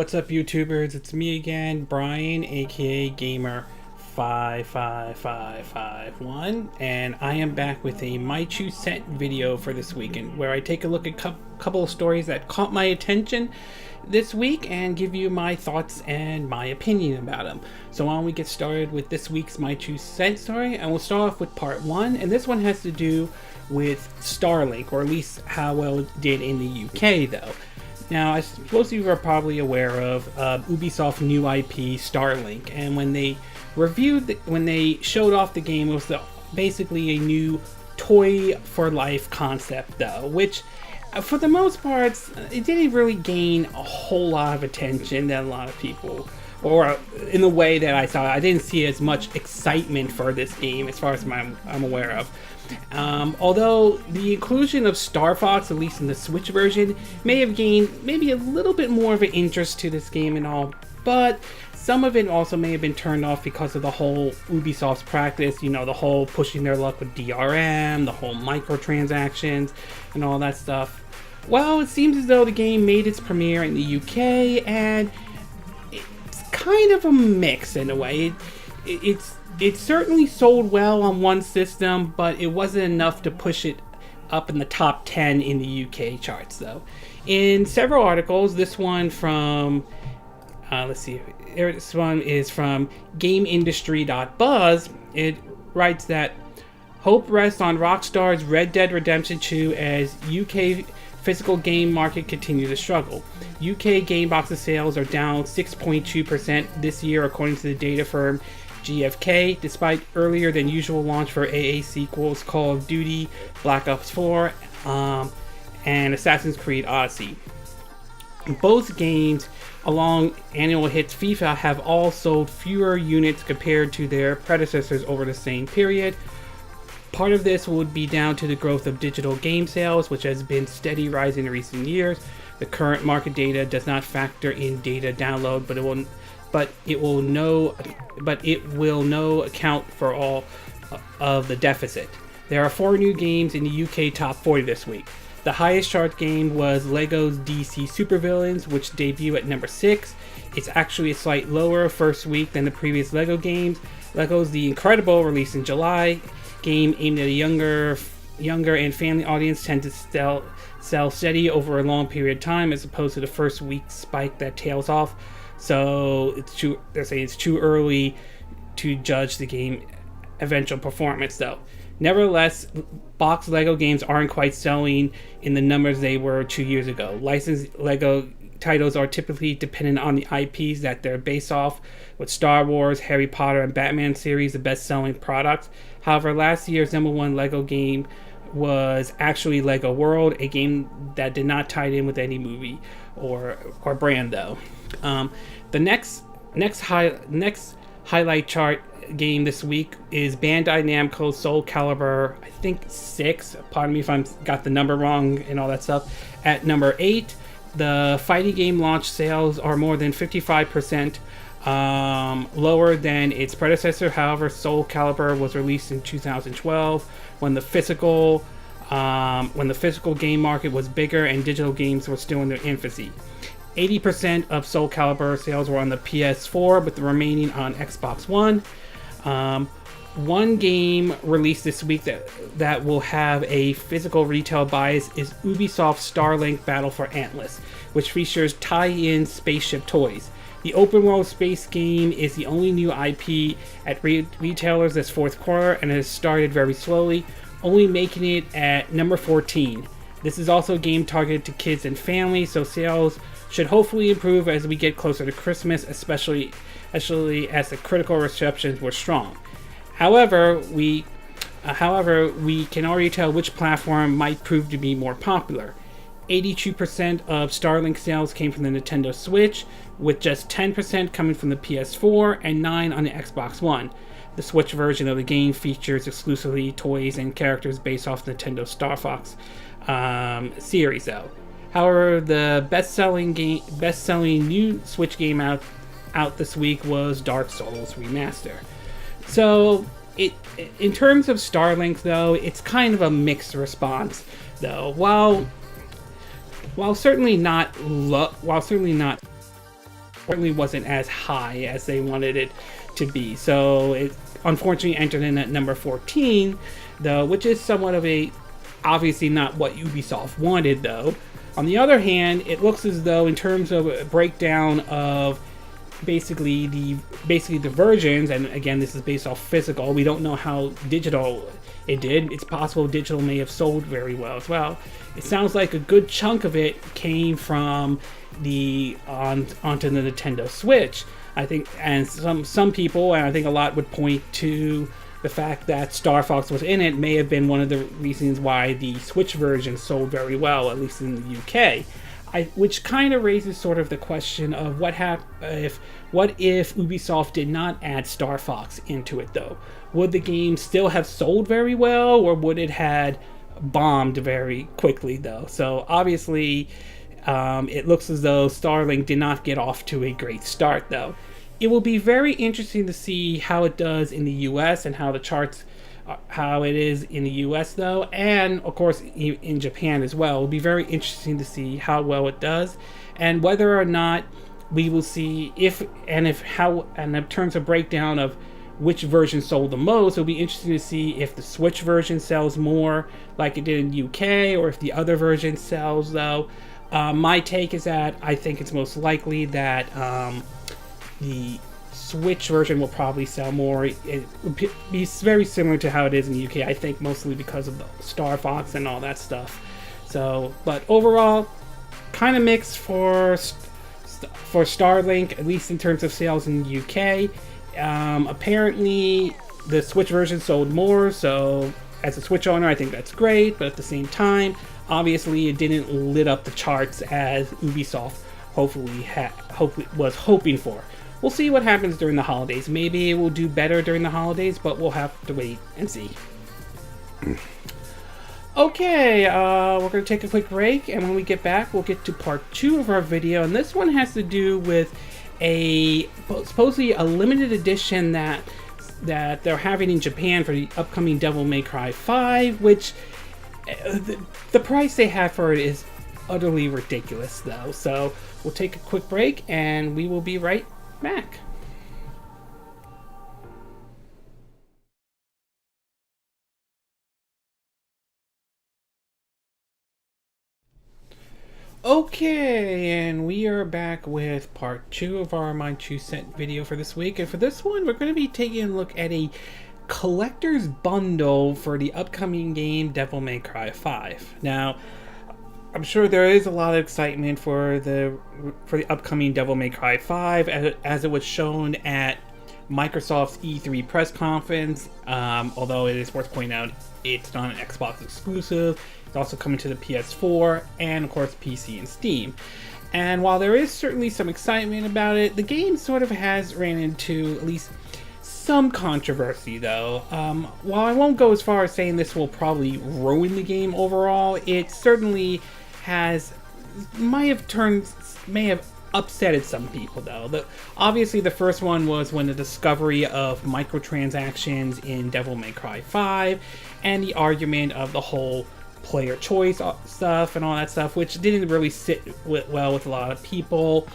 what's up YouTubers? It's me again, Brian, aka Gamer55551, and I am back with a My Two Cent video for this weekend, where I take a look at a couple of stories that caught my attention this week and give you my thoughts and my opinion about them. So why don't we get started with this week's My Two Cent story, and we'll start off with part one, and this one has to do with Starlink, or at least how well it did in the UK though. Now, I suppose you are probably aware of Ubisoft's new IP, Starlink, and when they showed off the game, it was basically a new toy for life concept, though, which, for the most part, it didn't really gain a whole lot of attention that a lot of people, or in the way that I saw it. I didn't see as much excitement for this game, as far as I'm aware of. Although the inclusion of Star Fox, at least in the Switch version, may have gained maybe a little bit more of an interest to this game and all, but some of it also may have been turned off because of the whole Ubisoft's practice, you know, the whole pushing their luck with DRM, the whole microtransactions, and all that stuff. Well, it seems as though the game made its premiere in the UK, and it's kind of a mix in a way. It certainly sold well on one system, but it wasn't enough to push it up in the top 10 in the UK charts, though. In several articles, this one from, this one is from GameIndustry.buzz. It writes that hope rests on Rockstar's Red Dead Redemption 2 as UK physical game market continues to struggle. UK game boxes sales are down 6.2% this year, according to the data firm GfK, despite earlier than usual launch for AA sequels Call of Duty, Black Ops 4, and Assassin's Creed Odyssey. Both games, along annual hits FIFA, have all sold fewer units compared to their predecessors over the same period. Part of this would be down to the growth of digital game sales, which has been steady rising in recent years. The current market data does not factor in data download, but it will no account for all of the deficit. There are 4 new games in the UK top 40 this week. The highest chart game was Lego's DC Supervillains, which debuted at number 6. It's actually a slight lower first week than the previous Lego games. Lego's The Incredible, released in July, game aimed at a younger and family audience, tend to sell steady over a long period of time, as opposed to the first week spike that tails off. So they're saying it's too early to judge the game's eventual performance, though. Nevertheless, box Lego games aren't quite selling in the numbers they were 2 years ago. Licensed Lego titles are typically dependent on the IPs that they're based off, with Star Wars, Harry Potter, and Batman series the best-selling products. However, last year's #1 Lego game was actually Lego World, a game that did not tie in with any movie or brand, though. The next highlight chart game this week is Bandai Namco's Soul Calibur, I think 6. Pardon me if I got the number wrong and all that stuff. At number 8, the fighting game launch sales are more than 55% lower than its predecessor. However, Soul Calibur was released in 2012 when the physical game market was bigger and digital games were still in their infancy. 80% of Soul Calibur sales were on the PS4, with the remaining on Xbox One. One game released this week that will have a physical retail bias is Ubisoft's Starlink Battle for Atlas, which features tie-in spaceship toys. The open-world space game is the only new IP at retailers this fourth quarter, and has started very slowly, only making it at number 14. This is also a game targeted to kids and families, so sales should hopefully improve as we get closer to Christmas, especially as the critical receptions were strong. However, we can already tell which platform might prove to be more popular. 82% of Starlink sales came from the Nintendo Switch, with just 10% coming from the PS4 and 9% on the Xbox One. The Switch version of the game features exclusively toys and characters based off Nintendo Star Fox series, though. However, the best-selling new Switch game out this week was Dark Souls Remaster. So, in terms of Starlink, though, it's kind of a mixed response, though. While certainly not certainly wasn't as high as they wanted it to be. So it unfortunately entered in at number 14, though, which is somewhat of a, obviously not what Ubisoft wanted, though. On the other hand, it looks as though in terms of a breakdown of basically the versions, and again this is based off physical, we don't know how digital it did. It's possible digital may have sold very well as well. It sounds like a good chunk of it came from the onto the Nintendo Switch, I think, and some people, and I think a lot would point to the fact that Star Fox was in it may have been one of the reasons why the Switch version sold very well, at least in the UK. Which kind of raises sort of the question of what if Ubisoft did not add Star Fox into it, though? Would the game still have sold very well, or would it had bombed very quickly, though? So obviously, it looks as though Starlink did not get off to a great start, though. It will be very interesting to see how it does in the US and how the charts, how it is in the US, though, and of course in Japan as well. It'll be very interesting to see how well it does, and whether or not we will see and in terms of breakdown of which version sold the most. It'll be interesting to see if the Switch version sells more like it did in UK, or if the other version sells, though. My take is that I think it's most likely that the Switch version will probably sell more. It will be very similar to how it is in the UK, I think, mostly because of the Star Fox and all that stuff. So, but overall, kind of mixed for Starlink, at least in terms of sales in the UK. Apparently, the Switch version sold more, so as a Switch owner, I think that's great, but at the same time, obviously, it didn't lit up the charts as Ubisoft hopefully was hoping for. We'll see what happens during the holidays. Maybe it will do better during the holidays, but we'll have to wait and see. Okay, we're going to take a quick break, and when we get back, we'll get to part 2 of our video, and this one has to do with supposedly a limited edition that they're having in Japan for the upcoming Devil May Cry 5, which the price they have for it is utterly ridiculous, though. So we'll take a quick break, and we will be right back. Okay, and we are back with part 2 of our My 2 Cent video for this week. And for this one, we're going to be taking a look at a collector's bundle for the upcoming game Devil May Cry 5. Now, I'm sure there is a lot of excitement for the upcoming Devil May Cry 5, as it was shown at Microsoft's E3 press conference. Although it is worth pointing out, it's not an Xbox exclusive. It's also coming to the PS4 and, of course, PC and Steam. And while there is certainly some excitement about it, the game sort of has ran into at least some controversy, though. While I won't go as far as saying this will probably ruin the game overall, it certainly may have upsetted some people, though. Obviously, the first one was when the discovery of microtransactions in Devil May Cry 5 and the argument of the whole player choice stuff and all that stuff, which didn't really sit well with a lot of people,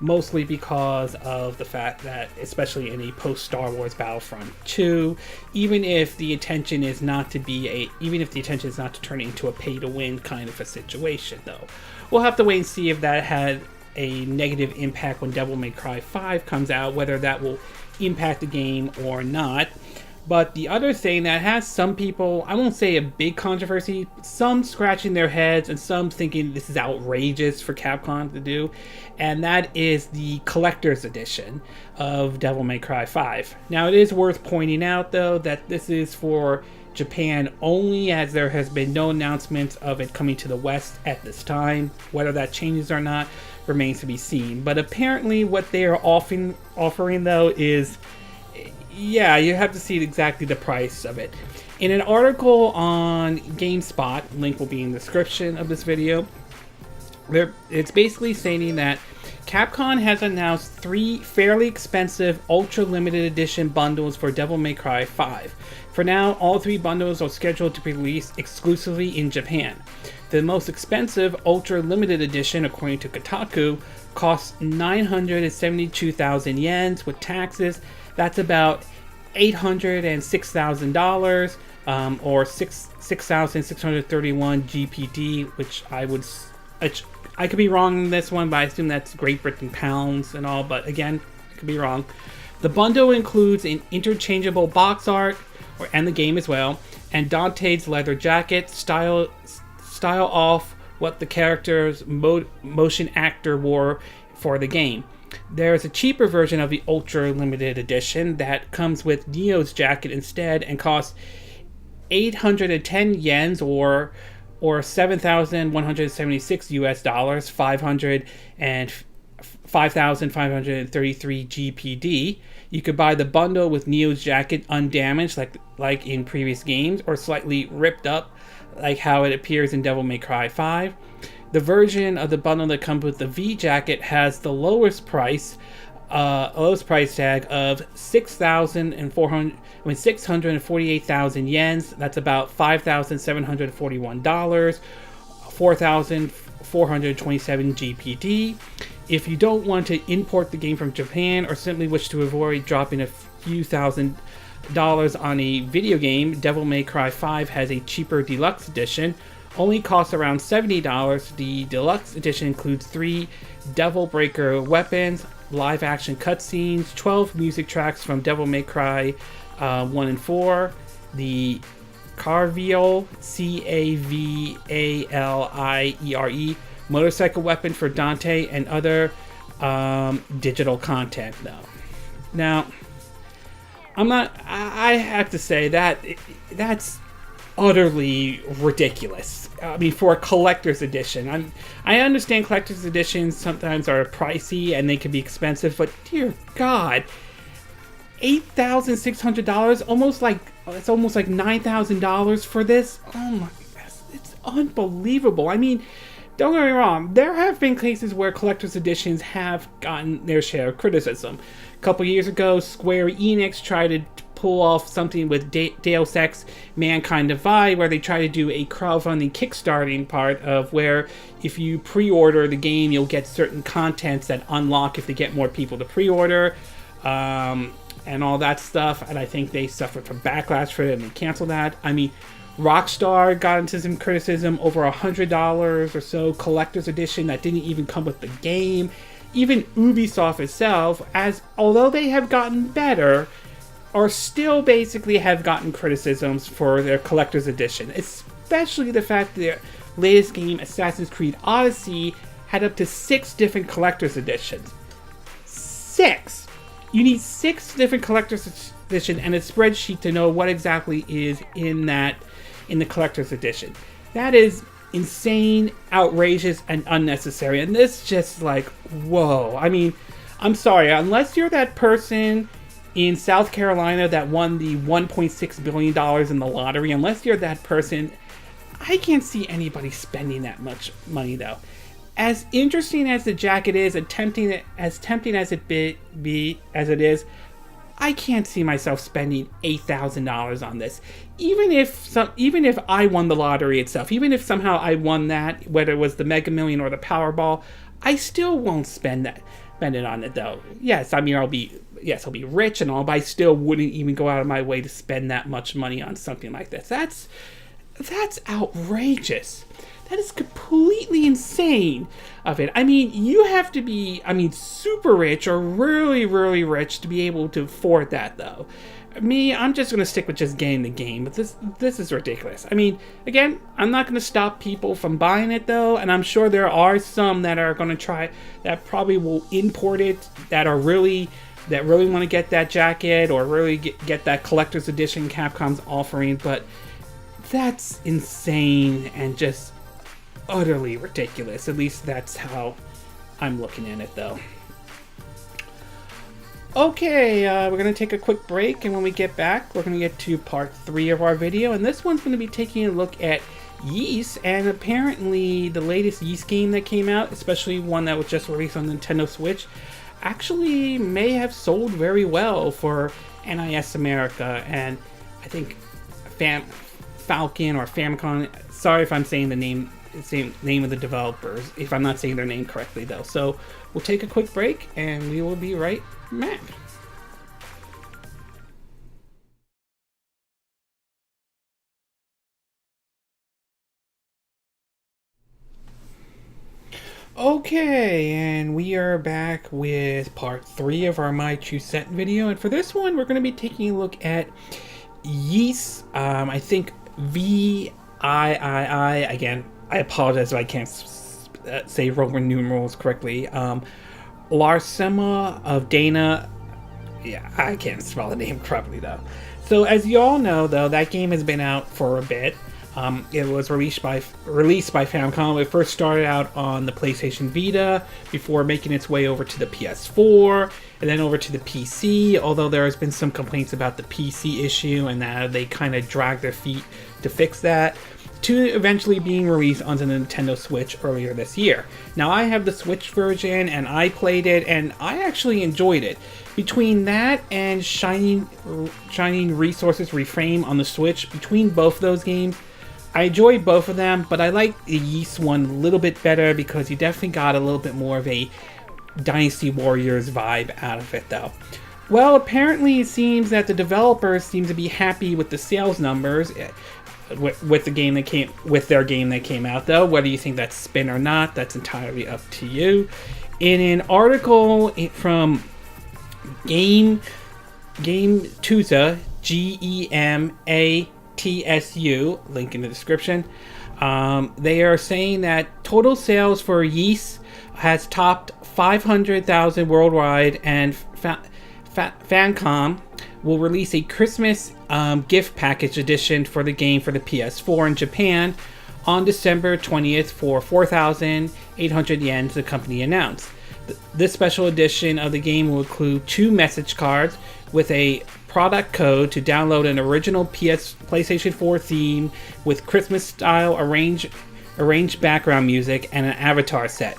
mostly because of the fact that, especially in a post-Star Wars Battlefront 2, even if the intention is not to turn it into a pay-to-win kind of a situation, though. We'll have to wait and see if that had a negative impact when Devil May Cry 5 comes out, whether that will impact the game or not. But the other thing that has some people, I won't say a big controversy, some scratching their heads and some thinking this is outrageous for Capcom to do, and that is the collector's edition of Devil May Cry 5. Now, it is worth pointing out, though, that this is for Japan only, as there has been no announcement of it coming to the West at this time. Whether that changes or not remains to be seen. But apparently what they are offering, though, is, yeah, you have to see exactly the price of it. In an article on GameSpot, link will be in the description of this video, it's basically stating that Capcom has announced 3 fairly expensive ultra limited edition bundles for Devil May Cry 5. For now, all 3 bundles are scheduled to be released exclusively in Japan. The most expensive Ultra Limited Edition, according to Kotaku, costs 972,000 yens with taxes. That's about $806,000, or 6,631 GPD, which I could be wrong in this one, but I assume that's Great Britain pounds and all, but again, I could be wrong. The bundle includes an interchangeable box art, and the game as well, and Dante's leather jacket, style off what the character's motion actor wore for the game. There's a cheaper version of the Ultra Limited Edition that comes with Neo's jacket instead and costs 810 yens or 7,176 US dollars, 5,533 GPD. You could buy the bundle with Neo's jacket undamaged, like in previous games, or slightly ripped up, like how it appears in Devil May Cry 5. The version of the bundle that comes with the Viii jacket has the lowest price tag of 648,000 yens. That's about $5,741, 4,427 GPD. If you don't want to import the game from Japan or simply wish to avoid dropping a few $1,000s on a video game, Devil May Cry 5 has a cheaper deluxe edition. Only costs around $70. The deluxe edition includes 3 Devil Breaker weapons, live action cutscenes, 12 music tracks from Devil May Cry 1 and 4, the Carviel, Cavaliere, motorcycle weapon for Dante, and other digital content, though. Now, I have to say that's utterly ridiculous. I mean, for a collector's edition. I understand collector's editions sometimes are pricey and they can be expensive, but dear God, $8,600, almost like $9,000 for this. Oh my gosh, it's unbelievable. I mean, don't get me wrong, there have been cases where collector's editions have gotten their share of criticism. A couple years ago, Square Enix tried to pull off something with Deus Ex Mankind Divide, where they try to do a crowdfunding kickstarting part of where if you pre-order the game, you'll get certain contents that unlock if they get more people to pre-order, and all that stuff. And I think they suffered from backlash for it and they canceled that. I mean, Rockstar got into some criticism over $100 or so collector's edition that didn't even come with the game. Even Ubisoft itself, although they have gotten better, are still basically have gotten criticisms for their collector's edition, especially the fact that their latest game, Assassin's Creed Odyssey, had up to 6 different collector's editions. 6! You need 6 different collector's edition and a spreadsheet to know what exactly is in the collector's edition. That is insane, outrageous, and unnecessary. And this just like, whoa. I mean, I'm sorry, unless you're that person in South Carolina that won the $1.6 billion in the lottery, unless you're that person, I can't see anybody spending that much money, though. As interesting as the jacket is, tempting as it is, I can't see myself spending $8,000 on this. Even if I won the lottery itself, even if somehow I won that, whether it was the Mega Million or the Powerball, I still won't spend it on it, though. Yes, I mean, I'll be rich and all, but I still wouldn't even go out of my way to spend that much money on something like this. That's outrageous. That is completely insane of it. I mean, you have to be, super rich or really, really rich to be able to afford that, though. Me, I'm just going to stick with just getting the game, but this is ridiculous. I mean, again, I'm not going to stop people from buying it, though, and I'm sure there are some that are going to try, that probably will import it, that really want to get that jacket or really get that collector's edition Capcom's offering, but that's insane and just utterly ridiculous. At least that's how I'm looking at it, though. Okay, we're going to take a quick break, and when we get back, we're going to get to part 3 of our video, and this one's going to be taking a look at Yeast, and apparently the latest Yeast game that came out, especially one that was just released on Nintendo Switch, actually may have sold very well for NIS America, and I think Falcon or Famicom. Sorry if I'm saying the same name of the developers, if I'm not saying their name correctly though. So we'll take a quick break and we will be right back. Okay, and we are back with part 3 of our My True Set video, and for this one we're going to be taking a look at Yeast. I think Viii. Again, I apologize if I can't say Roman numerals correctly. Lacrimosa of Dana. Yeah, I can't spell the name correctly though. So as you all know though, that game has been out for a bit. It was released by Famicom. It first started out on the PlayStation Vita before making its way over to the PS4 and then over to the PC, although there has been some complaints about the PC issue and that they kind of dragged their feet to fix that, to eventually being released on the Nintendo Switch earlier this year. Now I have the Switch version and I played it and I actually enjoyed it. Between that and Shining Resources Reframe on the Switch, between both those games, I enjoyed both of them, but I like the Yeast one a little bit better because you definitely got a little bit more of a Dynasty Warriors vibe out of it though. Well, apparently it seems that the developers seem to be happy with the sales numbers with their game that came out though. Whether you think that's spin or not, that's entirely up to you. In an article from Game Tusa, GEMATSU, link in the description. They are saying that total sales for Yeast has topped 500,000 worldwide, and Famicom will release a Christmas gift package edition for the game for the PS4 in Japan on December 20th for 4,800 yen, the company announced. This special edition of the game will include 2 message cards with a product code to download an original PlayStation 4 theme with Christmas-style arranged background music and an avatar set.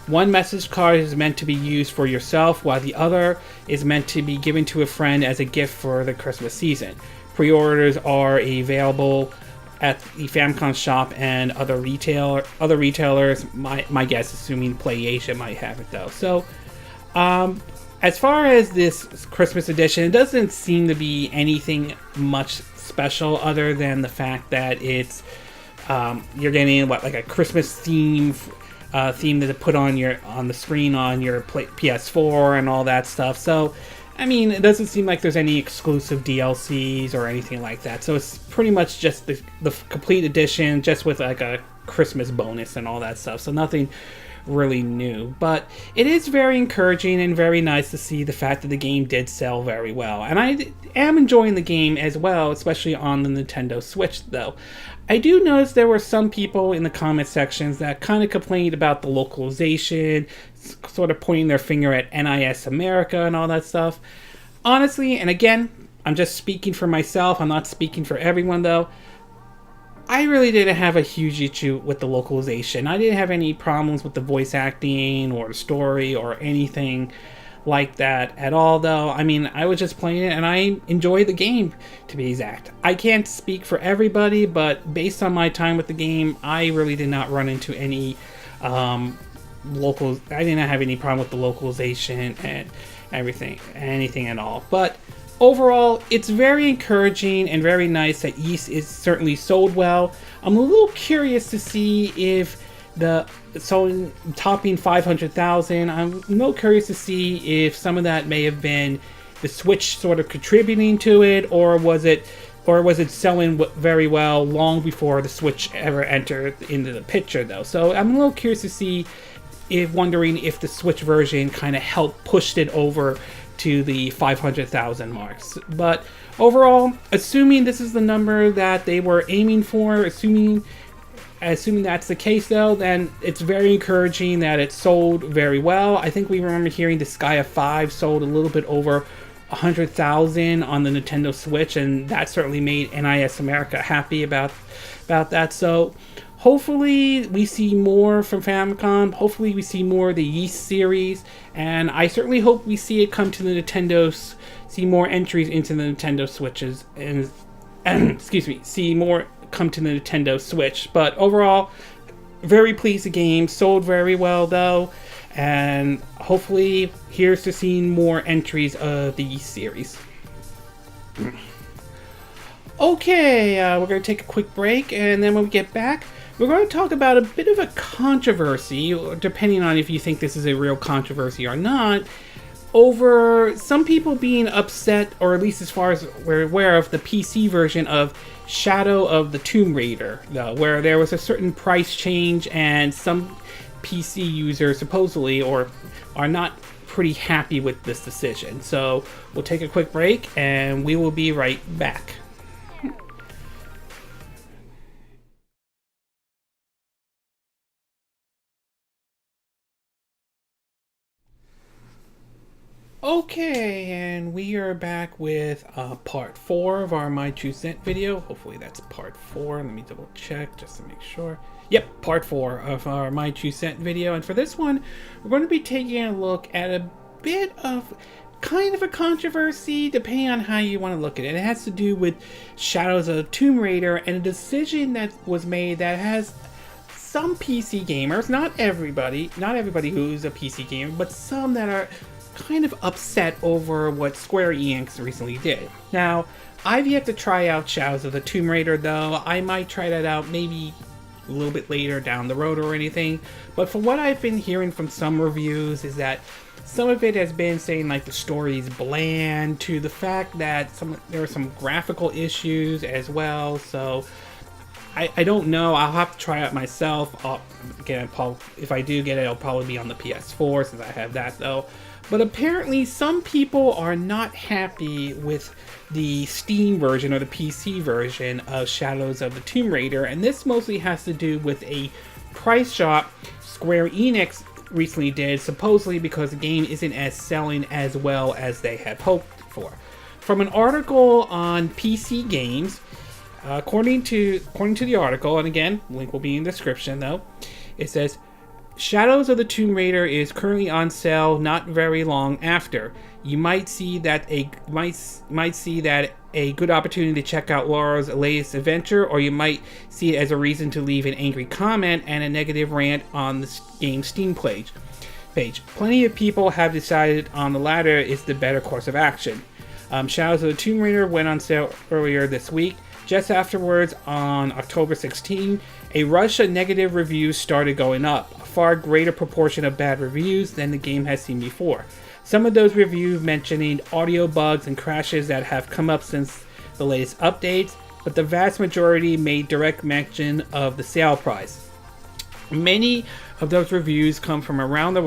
One message card is meant to be used for yourself, while the other is meant to be given to a friend as a gift for the Christmas season. Pre-orders are available at the Famicom shop and other retailers. My guess, assuming PlayAsia might have it though. So, as far as this Christmas edition, it doesn't seem to be anything much special other than the fact that it's you're getting like a Christmas theme to put on the screen on your PS4 and all that stuff. So, I mean, it doesn't seem like there's any exclusive DLCs or anything like that. So it's pretty much just the complete edition, just with like a Christmas bonus and all that stuff. So nothing really new, but it is very encouraging and very nice to see the fact that the game did sell very well, and I am enjoying the game as well, especially on the Nintendo Switch though. I do notice there were some people in the comment sections that kind of complained about the localization, sort of pointing their finger at NIS America and all that stuff. Honestly, and again, I'm just speaking for myself, I'm not speaking for everyone though, I really didn't have a huge issue with the localization. I didn't have any problems with the voice acting or the story or anything like that at all though. I mean, I was just playing it and I enjoyed the game, to be exact. I can't speak for everybody, but based on my time with the game, I really did not run into any I did not have any problem with the localization and anything at all. But overall, it's very encouraging and very nice that Yeast is certainly sold well. I'm a little curious to see if topping 500,000, I'm a little curious to see if some of that may have been the Switch sort of contributing to it, or was it selling very well long before the Switch ever entered into the picture though. So I'm a little curious to see, wondering if the Switch version kind of helped push it over to the 500,000 marks. But overall, assuming this is the number that they were aiming for, assuming that's the case though, then it's very encouraging that it sold very well. I think we remember hearing the Sky 5 sold a little bit over 100,000 on the Nintendo Switch, and that certainly made NIS America happy about that. So hopefully we see more from Famicom. Hopefully we see more of the Yeast series, and I certainly hope we see it come to the see more entries into the Nintendo Switches, and excuse me, see more come to the Nintendo Switch. But overall, very pleased the game. Sold very well though. And hopefully here's to seeing more entries of the series. Okay, we're going to take a quick break, and then when we get back, we're going to talk about a bit of a controversy, depending on if you think this is a real controversy or not, over some people being upset, or at least as far as we're aware of, the PC version of Shadow of the Tomb Raider, though, where there was a certain price change, and some PC users supposedly are not pretty happy with this decision. So we'll take a quick break, and we will be right back. Okay, and we are back with part 4 of our My Two Cent video. Hopefully that's part 4. Let me double check just to make sure. Yep, part 4 of our My Two Cent video. And for this one, we're going to be taking a look at a bit of kind of a controversy, depending on how you want to look at it. It has to do with Shadows of Tomb Raider and a decision that was made that has some PC gamers, not everybody who's a PC gamer, but some that are kind of upset over what Square Enix recently did. Now, I've yet to try out Shadows of the Tomb Raider, though. I might try that out maybe a little bit later down the road or anything. But from what I've been hearing from some reviews is that some of it has been saying like the story's bland, to the fact that there are some graphical issues as well. So I don't know. I'll have to try it myself. Again, if I do get it, it'll probably be on the PS4 since I have that though. But apparently some people are not happy with the Steam version or the PC version of Shadows of the Tomb Raider, and this mostly has to do with a price drop Square Enix recently did, supposedly because the game isn't as selling as well as they had hoped for. From an article on PC Games, according to the article, and again, link will be in the description though, it says, Shadows of the Tomb Raider is currently on sale not very long after. You might see that a good opportunity to check out Laura's latest adventure, or you might see it as a reason to leave an angry comment and a negative rant on the game's Steam page. Plenty of people have decided on the latter is the better course of action. Shadows of the Tomb Raider went on sale earlier this week. Just afterwards, on October 16, a rush of negative reviews started going up, a far greater proportion of bad reviews than the game has seen before. Some of those reviews mentioning audio bugs and crashes that have come up since the latest updates, but the vast majority made direct mention of the sale price. Many of those reviews come from around the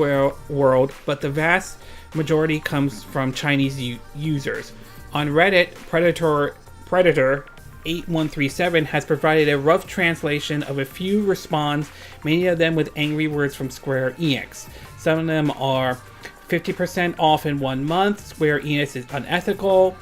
world, but the vast majority comes from Chinese users. On Reddit, Predator 8137 has provided a rough translation of a few responses, many of them with angry words from Square Enix. Some of them are 50% off in 1 month, Square Enix is unethical,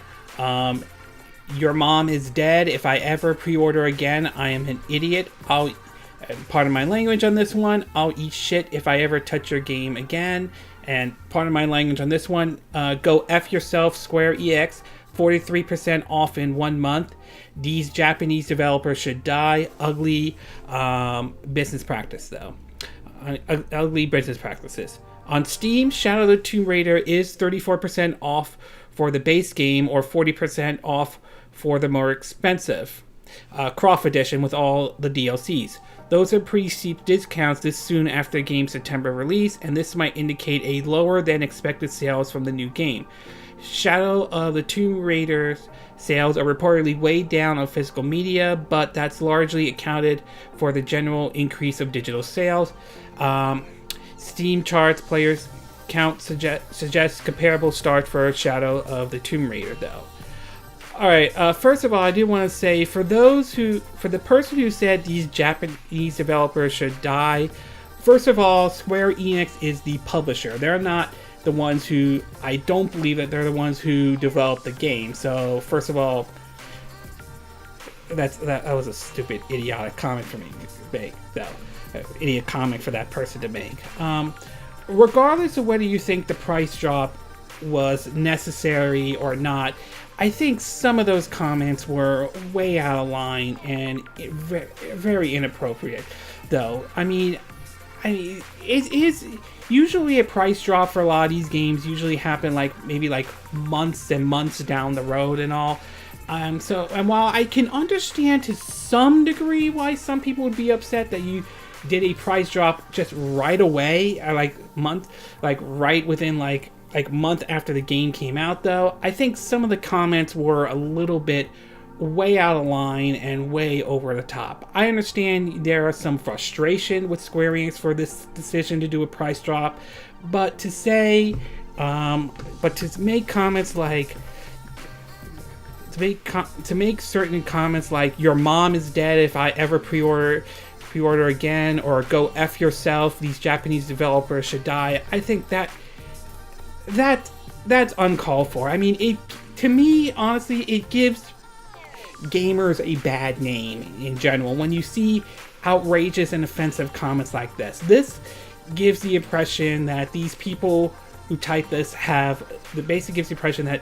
your mom is dead, if I ever pre-order again, I am an idiot, pardon my language on this one, I'll eat shit if I ever touch your game again, and pardon my language on this one, go F yourself, Square Enix, 43% off in 1 month. These Japanese developers should die. Ugly business practice, though. Ugly business practices. On Steam, Shadow of the Tomb Raider is 34% off for the base game, or 40% off for the more expensive Croft Edition with all the DLCs. Those are pretty steep discounts this soon after the game's September release, and this might indicate a lower than expected sales from the new game. Shadow of the Tomb Raider's sales are reportedly way down on physical media, but that's largely accounted for the general increase of digital sales. Steam charts players count suggests comparable start for Shadow of the Tomb Raider, though. Alright, first of all, I do want to say, for the person who said these Japanese developers should die, first of all, Square Enix is the publisher. They're not the ones who, I don't believe that they're the ones who developed the game. So first of all, that was a stupid, idiotic comment for me to make, though. Idiot comment for that person to make. Regardless of whether you think the price drop was necessary or not. I think some of those comments were way out of line and very inappropriate, though. I mean, it is usually a price drop for a lot of these games. Usually happen maybe months and months down the road and all. And while I can understand to some degree why some people would be upset that you did a price drop just right away, right within month after the game came out, though, I think some of the comments were a little bit way out of line and way over the top. I understand there is some frustration with Square Enix for this decision to do a price drop, but to make comments like to make certain comments like "your mom is dead if I ever pre-order again," or "go F yourself, these Japanese developers should die," I think that's uncalled for. I mean, to me, honestly, it gives gamers a bad name in general when you see outrageous and offensive comments like this. This gives the impression that these people who type this gives the impression that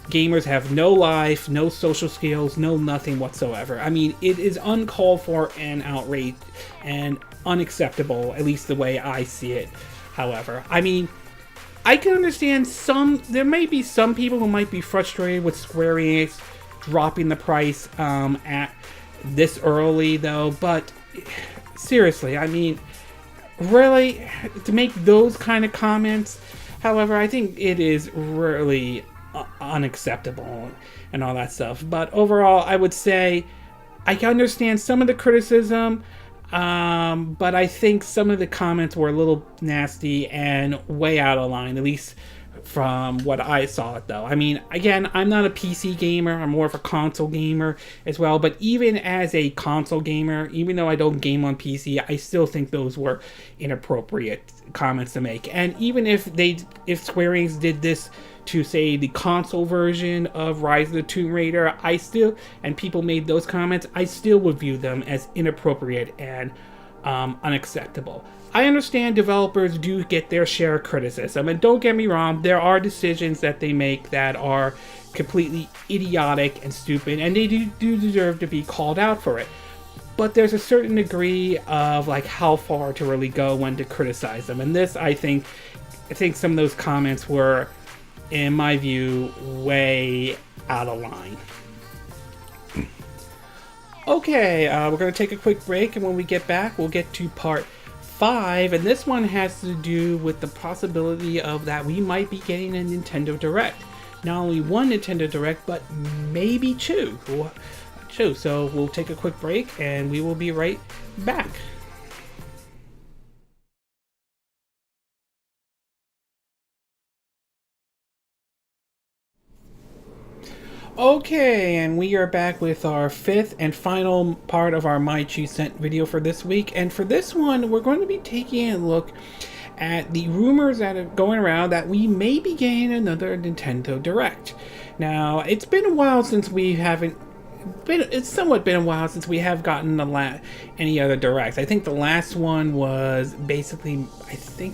gamers have no life, no social skills, no nothing whatsoever. I mean, it is uncalled for and outraged and unacceptable, at least the way I see it. However, I mean, I can understand there may be some people who might be frustrated with Square Enix dropping the price at this early, though, but seriously, I mean, really, to make those kind of comments, however, I think it is really unacceptable and all that stuff. But overall, I would say I can understand some of the criticism, but I think some of the comments were a little nasty and way out of line, at least from what I saw it, though. I mean, again, I'm not a PC gamer, I'm more of a console gamer as well, but even as a console gamer, even though I don't game on PC, I still think those were inappropriate comments to make. And even if Square Enix did this to, say, the console version of Rise of the Tomb Raider, and people made those comments, I still would view them as inappropriate and unacceptable. I understand developers do get their share of criticism, and don't get me wrong, there are decisions that they make that are completely idiotic and stupid, and they do deserve to be called out for it. But there's a certain degree of how far to really go when to criticize them, and this, I think some of those comments were, in my view, way out of line. Okay, we're going to take a quick break, and when we get back, we'll get to part 5, and this one has to do with the possibility of that we might be getting a Nintendo Direct. Not only one Nintendo Direct, but maybe two. So we'll take a quick break, and we will be right back. Okay, and we are back with our fifth and final part of our My 2 Cent video for this week. And for this one, we're going to be taking a look at the rumors that are going around that we may be getting another Nintendo Direct. Now, it's been a while since we haven't... It's somewhat been a while since we have gotten any other Directs. I think the last one was basically,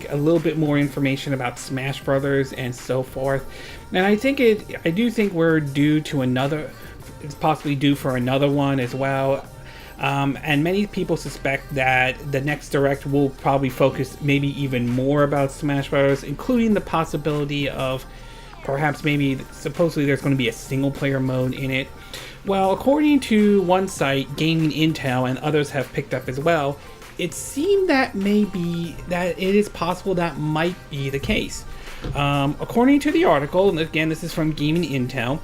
a little bit more information about Smash Brothers and so forth. And I do think we're due to another, it's possibly due for another one as well. And many people suspect that the next Direct will probably focus maybe even more about Smash Brothers, including the possibility of perhaps supposedly there's going to be a single player mode in it. Well, according to one site, Gaming Intel, and others have picked up as well, it seemed that it is possible that might be the case. According to the article, and again, this is from Gaming Intel,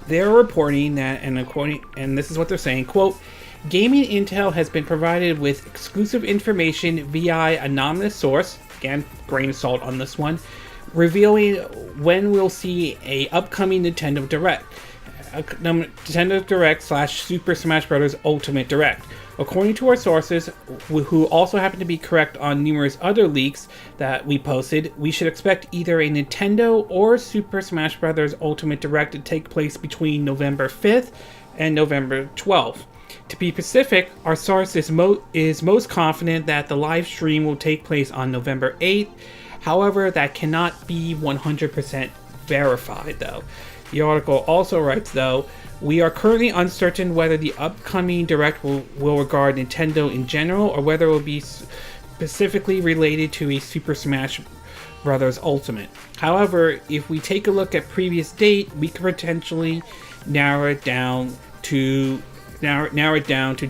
they're reporting that, and this is what they're saying, quote, Gaming Intel has been provided with exclusive information via anonymous source, again, grain of salt on this one, revealing when we'll see a upcoming Nintendo Direct. Nintendo Direct / Super Smash Bros. Ultimate Direct. According to our sources, who also happen to be correct on numerous other leaks that we posted, we should expect either a Nintendo or Super Smash Bros. Ultimate Direct to take place between November 5th and November 12th. To be specific, our source is most confident that the live stream will take place on November 8th. However, that cannot be 100% verified though. The article also writes though, we are currently uncertain whether the upcoming Direct will regard Nintendo in general or whether it will be specifically related to a Super Smash Bros. Ultimate. However, if we take a look at previous date, we could potentially narrow it down to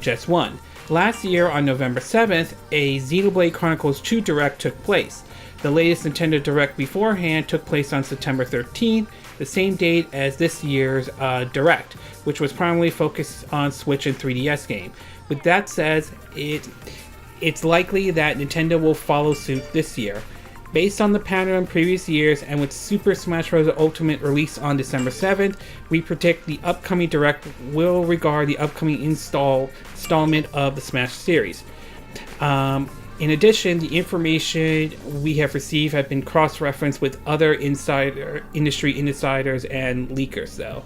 just one. Last year on November 7th, a Xenoblade Chronicles 2 Direct took place. The latest Nintendo Direct beforehand took place on September 13th, the same date as this year's Direct, which was primarily focused on Switch and 3DS game. With that said, it's likely that Nintendo will follow suit this year. Based on the pattern in previous years, and with Super Smash Bros. Ultimate release on December 7th, we predict the upcoming Direct will regard the upcoming installment of the Smash series. In addition, the information we have received have been cross-referenced with other industry insiders and leakers, though.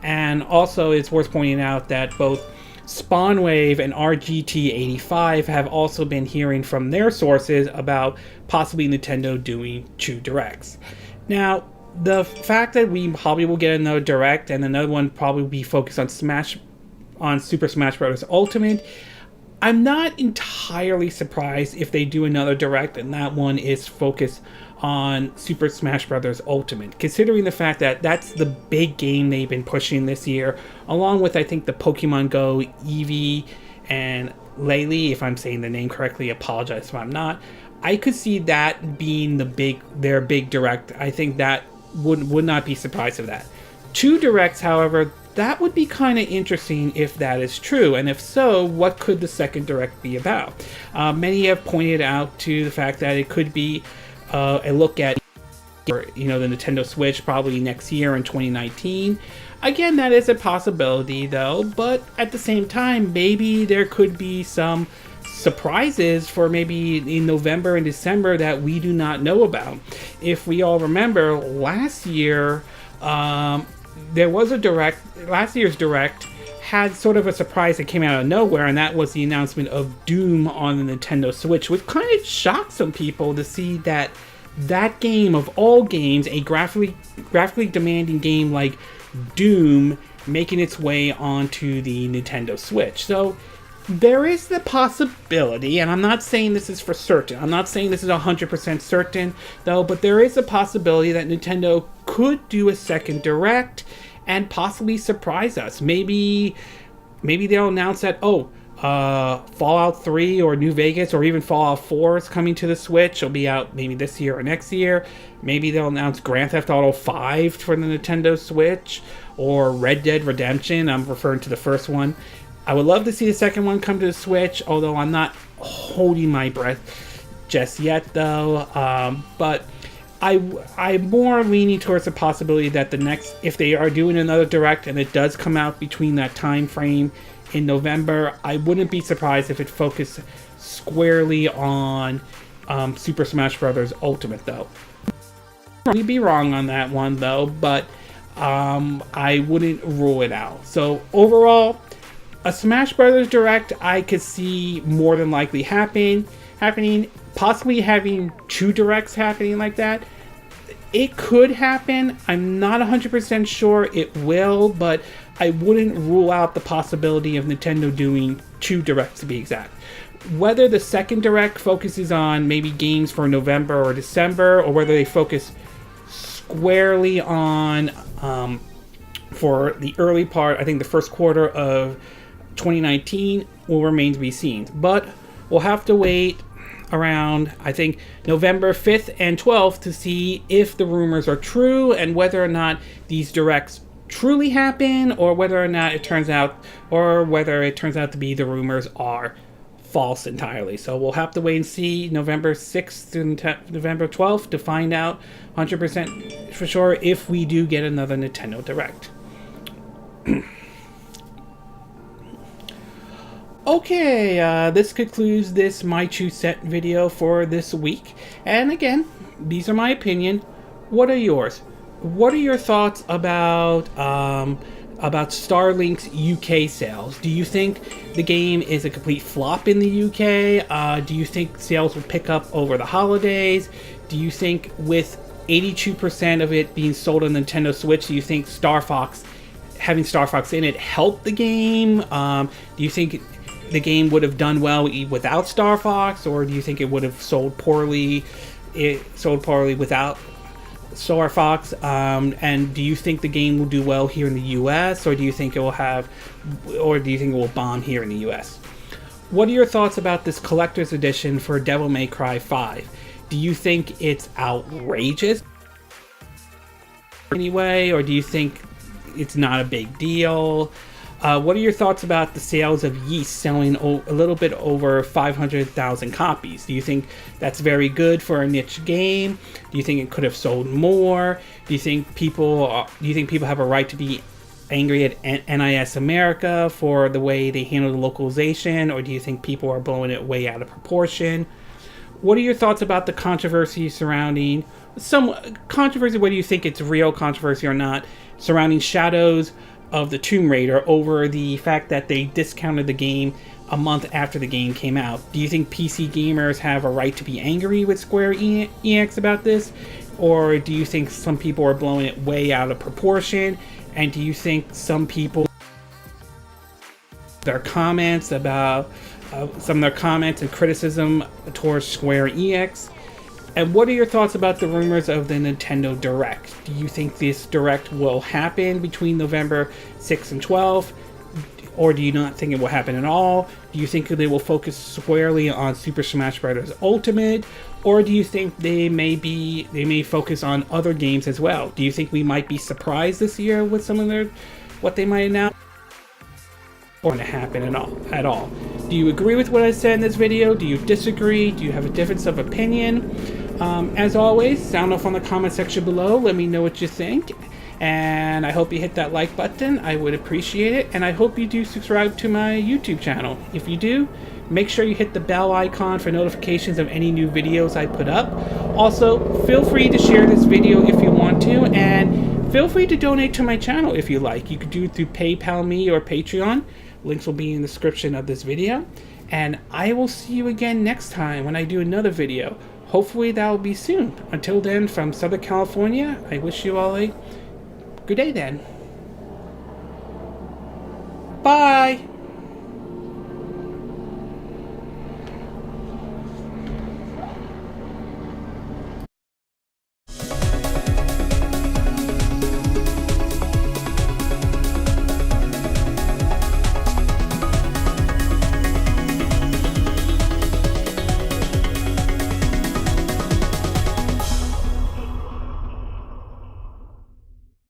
And also, it's worth pointing out that both Spawnwave and RGT85 have also been hearing from their sources about possibly Nintendo doing 2 Directs. Now, the fact that we probably will get another Direct and another one probably be focused on Super Smash Bros. Ultimate, I'm not entirely surprised if they do another Direct and that one is focused on Super Smash Bros. Ultimate, considering the fact that that's the big game they've been pushing this year, along with I think the Pokemon Go, Eevee, and Laylee, if I'm saying the name correctly, apologize if I'm not. I could see that being their big Direct. I think that would not be surprised of that. 2 Directs, however, that would be kind of interesting if that is true, and if so, what could the second Direct be about? Many have pointed out to the fact that it could be a look at the Nintendo Switch probably next year in 2019. Again, that is a possibility though, but at the same time, maybe there could be some surprises for maybe in November and December that we do not know about. If we all remember, last year there was a Direct. Last year's Direct had sort of a surprise that came out of nowhere, and that was the announcement of Doom on the Nintendo Switch, which kind of shocked some people to see that game of all games, a graphically demanding game like Doom, making its way onto the Nintendo Switch. So there is the possibility, and I'm not saying this is for certain, I'm not saying this is 100% certain though, but there is a possibility that Nintendo could do a second Direct and possibly surprise us. Maybe they'll announce that, Fallout 3 or New Vegas or even Fallout 4 is coming to the Switch. It'll be out maybe this year or next year. Maybe they'll announce Grand Theft Auto 5 for the Nintendo Switch, or Red Dead Redemption. I'm referring to the first one. I would love to see the second one come to the Switch, although I'm not holding my breath just yet though. But I'm more leaning towards the possibility that if they are doing another Direct and it does come out between that time frame in November, I wouldn't be surprised if it focused squarely on Super Smash Bros. Ultimate though. I'd be wrong on that one though, but I wouldn't rule it out. So overall, a Smash Bros. Direct I could see more than likely happening, possibly having 2 Directs happening like that. It could happen. I'm not 100% sure it will, but I wouldn't rule out the possibility of Nintendo doing 2 Directs to be exact. Whether the second Direct focuses on maybe games for November or December, or whether they focus squarely on for the early part, I think the first quarter of 2019 will remain to be seen. But we'll have to wait around, I think, November 5th and 12th to see if the rumors are true and whether or not these Directs truly happen, or whether it turns out to be the rumors are false entirely. So we'll have to wait and see November 6th and November 12th to find out 100% for sure if we do get another Nintendo Direct. Okay, this concludes this My Two Cent video for this week. And again, these are my opinion. What are yours? What are your thoughts about about Starlink's UK sales. Do you think the game is a complete flop in the UK? Do you think sales will pick up over the holidays? Do you think with 82% of it being sold on Nintendo Switch, do you think having Star Fox in it helped the game? Do you think the game would have done well without Star Fox, or do you think it would have sold poorly? It sold poorly without Star Fox, and do you think the game will do well here in the U.S., or do you think it will bomb here in the U.S.? What are your thoughts about this collector's edition for Devil May Cry 5? Do you think it's outrageous anyway, or do you think it's not a big deal? What are your thoughts about the sales of Yeast selling a little bit over 500,000 copies? Do you think that's very good for a niche game? Do you think it could have sold more? Do you think people have a right to be angry at NIS America for the way they handle the localization, or do you think people are blowing it way out of proportion? What are your thoughts about the controversy surrounding whether you think it's real controversy or not, surrounding Shadows of the Tomb Raider over the fact that they discounted the game a month after the game came out? Do you think PC gamers have a right to be angry with Square Enix about this? Or do you think some people are blowing it way out of proportion? And do you think some people, their comments about some of their comments and criticism towards Square Enix? And what are your thoughts about the rumors of the Nintendo Direct? Do you think this Direct will happen between November 6th and 12th? Or do you not think it will happen at all? Do you think they will focus squarely on Super Smash Bros. Ultimate? Or do you think they may focus on other games as well? Do you think we might be surprised this year with some of what they might announce? Or going to happen at all? Do you agree with what I said in this video? Do you disagree? Do you have a difference of opinion? As always, sound off on the comment section below. Let me know what you think. And I hope you hit that like button. I would appreciate it. And I hope you do subscribe to my YouTube channel. If you do, make sure you hit the bell icon for notifications of any new videos I put up. Also, feel free to share this video if you want to. And feel free to donate to my channel if you like. You could do it through PayPal me or Patreon. Links will be in the description of this video. And I will see you again next time when I do another video. Hopefully that will be soon. Until then, from Southern California, I wish you all a good day then. Bye!